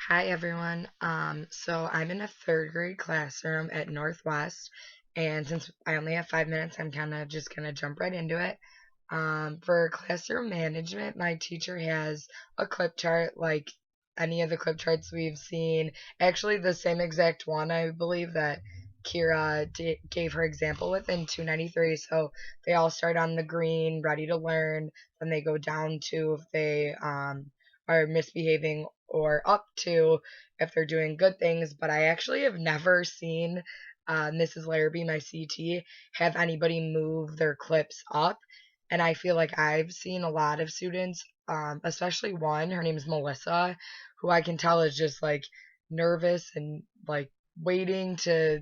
Hi everyone. So I'm in a third grade classroom at Northwest, and since I only have 5 minutes, I'm kind of just gonna jump right into it. For classroom management, my teacher has a clip chart like any of the clip charts we've seen. Actually, the same exact one, I believe, that gave her example with in 293. So they all start on the green, ready to learn, then they go down to if they are misbehaving or up to if they're doing good things. But I actually have never seen Mrs. Larrabee, my CT, have anybody move their clips up. And I feel like I've seen a lot of students, especially one, her name's Melissa, who I can tell is just like nervous and like waiting to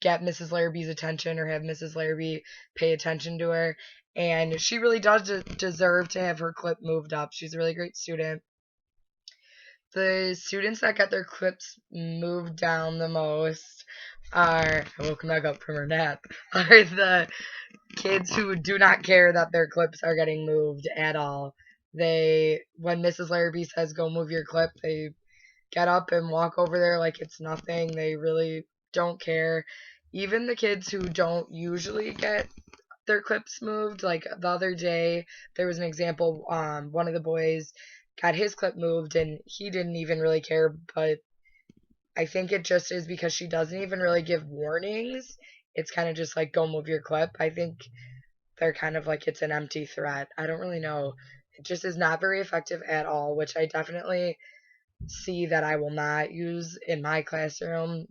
get Mrs. Larrabee's attention or have Mrs. Larrabee pay attention to her. And she really does deserve to have her clip moved up. She's a really great student. The students that get their clips moved down the most are, I woke back up from her nap, are the kids who do not care that their clips are getting moved at all. When Mrs. Larrabee says go move your clip, they get up and walk over there like it's nothing. They really don't care. Even the kids who don't usually get their clips moved, like the other day, there was an example. One of the boys got his clip moved and he didn't even really care, but I think it just is because she doesn't even really give warnings. It's kind of just like go move your clip. I think they're kind of like it's an empty threat. I don't really know. It just is not very effective at all, which I definitely see that I will not use in my classroom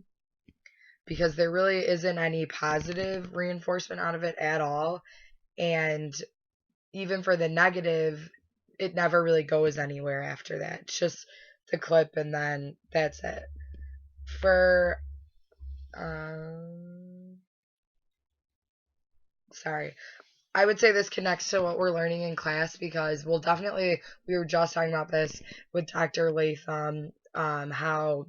because there really isn't any positive reinforcement out of it at all. And even for the negative, it never really goes anywhere after that. It's just the clip and then that's it. For, um, sorry, I would say this connects to what we're learning in class because we were just talking about this with Dr. Latham, how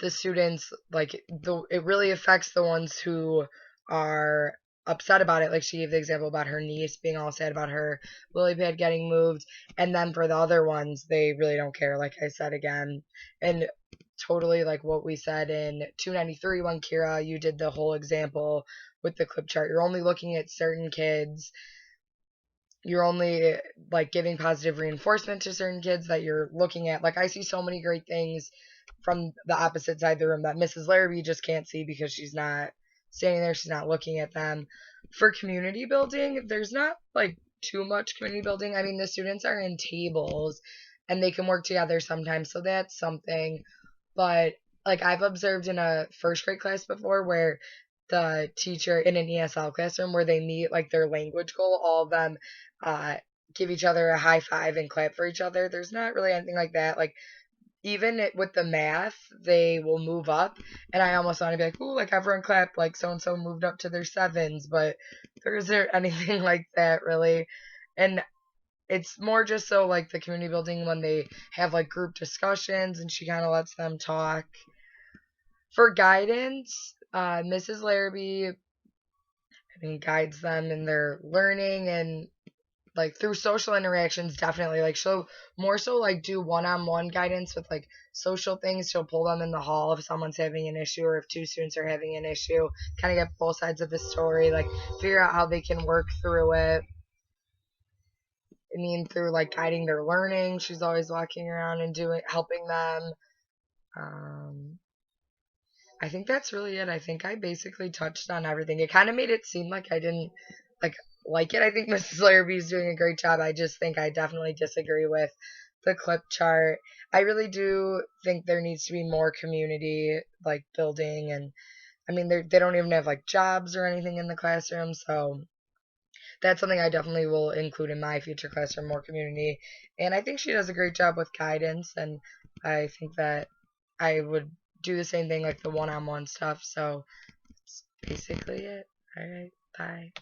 the students, it really affects the ones who are upset about it. Like she gave the example about her niece being all sad about her lily pad getting moved. And then for the other ones, they really don't care, like I said again. And totally like what we said in 293 when Kira, you did the whole example with the clip chart. You're only looking at certain kids. You're only like giving positive reinforcement to certain kids that you're looking at. Like I see so many great things from the opposite side of the room that Mrs. Larrabee just can't see because she's not standing there, she's not looking at them. For community building, there's not like too much community building. I mean, the students are in tables and they can work together sometimes, so that's something. But like I've observed in a first grade class before where the teacher in an ESL classroom where they meet like their language goal, all of them uh, give each other a high five and clap for each other. There's not really anything like that. Like even with the math, they will move up, and I almost want to be like, ooh, like everyone clap, like so and so moved up to their sevens, but there isn't anything like that really. And it's more just so like the community building when they have like group discussions and she kind of lets them talk. For guidance, Mrs. Larrabee, I mean, guides them in their learning and like through social interactions definitely like she'll more so like do one-on-one guidance with like social things. She'll pull them in the hall if someone's having an issue or if two students are having an issue, kind of get both sides of the story, like figure out how they can work through it. I mean, through like guiding their learning, she's always walking around and doing helping them. um I think that's really it. I think I basically touched on everything. It kind of made it seem like I didn't like like it. I think Mrs. Larrabee is doing a great job. I just think I definitely disagree with the clip chart. I really do think there needs to be more community like building, and I mean they don't even have like jobs or anything in the classroom, so that's something I definitely will include in my future classroom, more community. And I think she does a great job with guidance, and I think that I would do the same thing like the one-on-one stuff. So that's basically it. All right, bye.